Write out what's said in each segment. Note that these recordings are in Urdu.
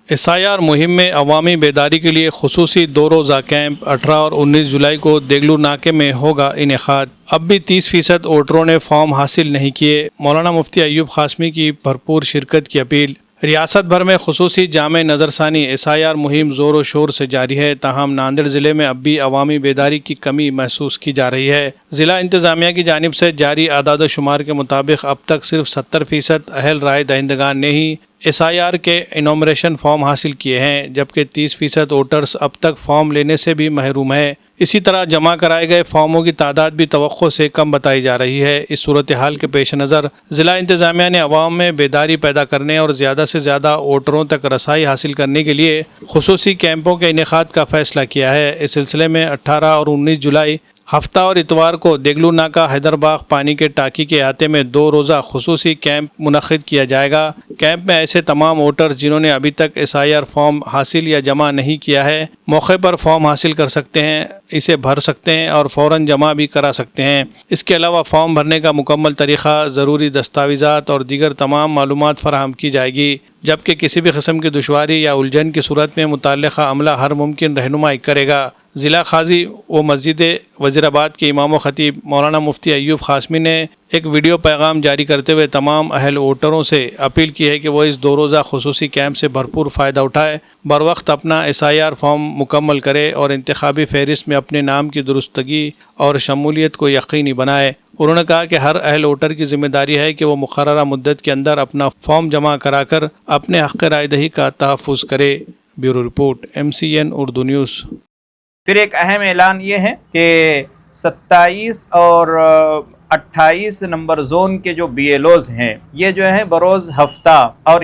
SIR مہم میں عوامی بیداری کے لیے خصوصی 2 روزہ کیمپ 18 اور 19 جولائی کو دیگلو ناکے میں ہوگا انعقاد۔ اب بھی 30% ووٹروں نے فارم حاصل نہیں کیے، مولانا مفتی ایوب قاسمی کی بھرپور شرکت کی اپیل۔ ریاست بھر میں خصوصی جامع نظر ثانی SIR مہم زور و شور سے جاری ہے، تاہم ناندیڑ ضلع میں اب بھی عوامی بیداری کی کمی محسوس کی جا رہی ہے۔ ضلع انتظامیہ کی جانب سے جاری اعداد و شمار کے مطابق اب تک صرف 70% اہل رائے دہندگان نے ہی SIR کے انومریشن فارم حاصل کیے ہیں، جبکہ 30% ووٹرز اب تک فارم لینے سے بھی محروم ہیں۔ اسی طرح جمع کرائے گئے فارموں کی تعداد بھی توقع سے کم بتائی جا رہی ہے۔ اس صورتحال کے پیش نظر ضلع انتظامیہ نے عوام میں بیداری پیدا کرنے اور زیادہ سے زیادہ ووٹروں تک رسائی حاصل کرنے کے لیے خصوصی کیمپوں کے انعقاد کا فیصلہ کیا ہے۔ اس سلسلے میں 18 اور 19 جولائی ہفتہ اور اتوار کو دیگلو ناکہ حیدرباغ پانی کے ٹاکی کے احاطے میں 2 روزہ خصوصی کیمپ منعقد کیا جائے گا۔ کیمپ میں ایسے تمام ووٹر جنہوں نے ابھی تک SIR فارم حاصل یا جمع نہیں کیا ہے، موقع پر فارم حاصل کر سکتے ہیں، اسے بھر سکتے ہیں اور فوراً جمع بھی کرا سکتے ہیں۔ اس کے علاوہ فارم بھرنے کا مکمل طریقہ، ضروری دستاویزات اور دیگر تمام معلومات فراہم کی جائے گی، جبکہ کسی بھی قسم کی دشواری یا الجھن کی صورت میں متعلقہ عملہ ہر ممکن رہنمائی کرے گا۔ ضلع قاضی و مسجد وزیر آباد کے امام و خطیب مولانا مفتی ایوب قاسمی نے ایک ویڈیو پیغام جاری کرتے ہوئے تمام اہل ووٹروں سے اپیل کی ہے کہ وہ اس 2 روزہ خصوصی کیمپ سے بھرپور فائدہ اٹھائے، بروقت اپنا SIR فارم مکمل کرے اور انتخابی فہرست میں اپنے نام کی درستگی اور شمولیت کو یقینی بنائے۔ انہوں نے کہا کہ ہر اہل ووٹر کی ذمہ داری ہے کہ وہ مقررہ مدت کے اندر اپنا فارم جمع کرا کر اپنے حق رائے دہی کا تحفظ کرے۔ Bureau report MCN Urdu news. پھر ایک اہم اعلان یہ ہے کہ 27 اور 28 نمبر زون کے جو BLOs ہیں، یہ جو ہے بروز ہفتہ اور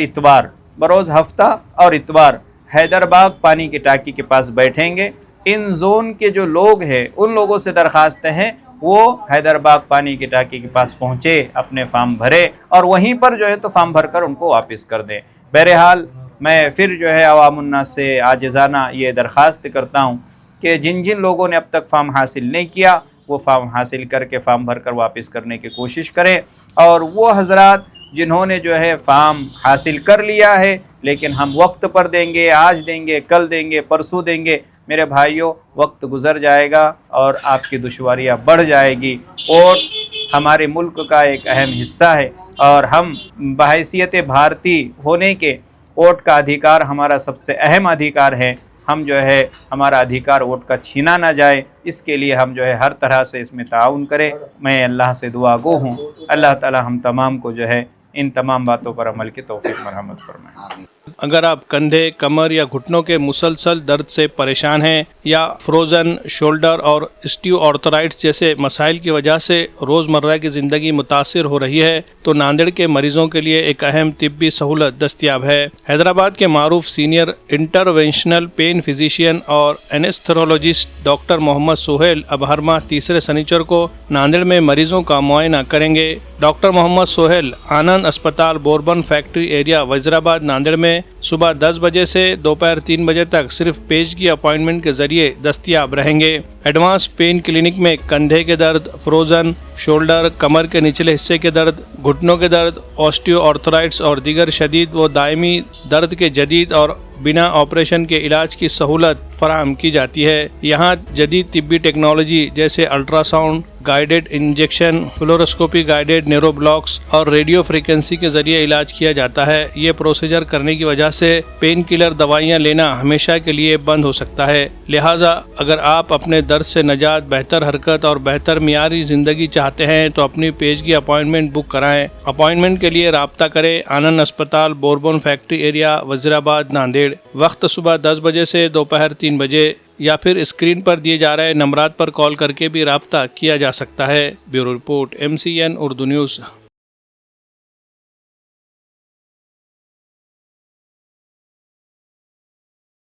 اتوار حیدرباغ پانی کی ٹاکی کے پاس بیٹھیں گے۔ ان زون کے جو لوگ ہیں ان لوگوں سے درخواست ہے وہ حیدرباغ پانی کی ٹاکی کے پاس پہنچے، اپنے فارم بھرے اور وہیں پر جو ہے تو فارم بھر کر ان کو واپس کر دیں۔ بہرحال میں پھر جو ہے عوام الناس سے عاجزانہ یہ درخواست کرتا ہوں کہ جن لوگوں نے اب تک فارم حاصل نہیں کیا وہ فارم حاصل کر کے فارم بھر کر واپس کرنے کی کوشش کریں، اور وہ حضرات جنہوں نے جو ہے فارم حاصل کر لیا ہے لیکن ہم وقت پر دیں گے، آج دیں گے، کل دیں گے، پرسوں دیں گے، میرے بھائیوں وقت گزر جائے گا اور آپ کی دشواریاں بڑھ جائے گی۔ ووٹ ہمارے ملک کا ایک اہم حصہ ہے اور ہم بحیثیت بھارتی ہونے کے ووٹ کا ادھیکار ہمارا سب سے اہم ادھیکار ہے۔ ہم جو ہے ہمارا ادھیکار ووٹ کا چھینا نہ جائے، اس کے لیے ہم جو ہے ہر طرح سے اس میں تعاون کریں۔ میں اللہ سے دعا گو ہوں، اللہ تعالی ہم تمام کو جو ہے ان تمام باتوں پر عمل کی توفیق مرحمت فرمائے۔ اگر آپ کندھے، کمر یا گھٹنوں کے مسلسل درد سے پریشان ہیں یا فروزن شولڈر اور اسٹیو آرتھرائٹس جیسے مسائل کی وجہ سے روزمرہ کی زندگی متاثر ہو رہی ہے تو ناندیڑ کے مریضوں کے لیے ایک اہم طبی سہولت دستیاب ہے۔ حیدرآباد کے معروف سینئر انٹرونشنل پین فزیشین اور اینستھرولوجسٹ ڈاکٹر محمد سہیل اب ہر ماہ تیسرے سنیچر کو ناندیڑ میں مریضوں کا معائنہ کریں گے۔ ڈاکٹر محمد سہیل آنند اسپتال bourbon factory area Wazirabad Nanded میں صبح 10 بجے سے دوپہر 3 بجے تک صرف پیشگی اپائنٹمنٹ کے ذریعے دستیاب رہیں گے۔ ایڈوانس پین کلینک میں کندھے کے درد، فروزن شولڈر، کمر کے نچلے حصے کے درد، گھٹنوں کے درد، آسٹیو آرتھرائٹس اور دیگر شدید و دائمی درد کے جدید اور بنا آپریشن کے علاج کی سہولت فراہم کی جاتی ہے۔ یہاں جدید طبی ٹیکنالوجی جیسے ultra sound guided injection, fluoroscopy guided neuro blocks اور ریڈیو فریکوینسی کے ذریعے علاج کیا جاتا ہے۔ یہ پروسیجر کرنے کی وجہ سے پین کلر دوائیاں لینا ہمیشہ کے لیے بند ہو سکتا ہے، لہٰذا اگر آپ اپنے درد سے نجات، بہتر حرکت اور بہتر معیاری زندگی چاہتے ہیں تو اپنی پیشگی اپائنٹمنٹ بک کرائیں۔ اپائنٹمنٹ کے لیے رابطہ کریں آنند اسپتال bourbon factory area Wazirabad Nanded. وقت صبح 10 بجے سے دوپہر 3 بجے یا پھر اسکرین پر دیے جا رہے نمبرات پر کال کر کے بھی رابطہ کیا جا سکتا ہے۔ Bureau report MCN Urdu news.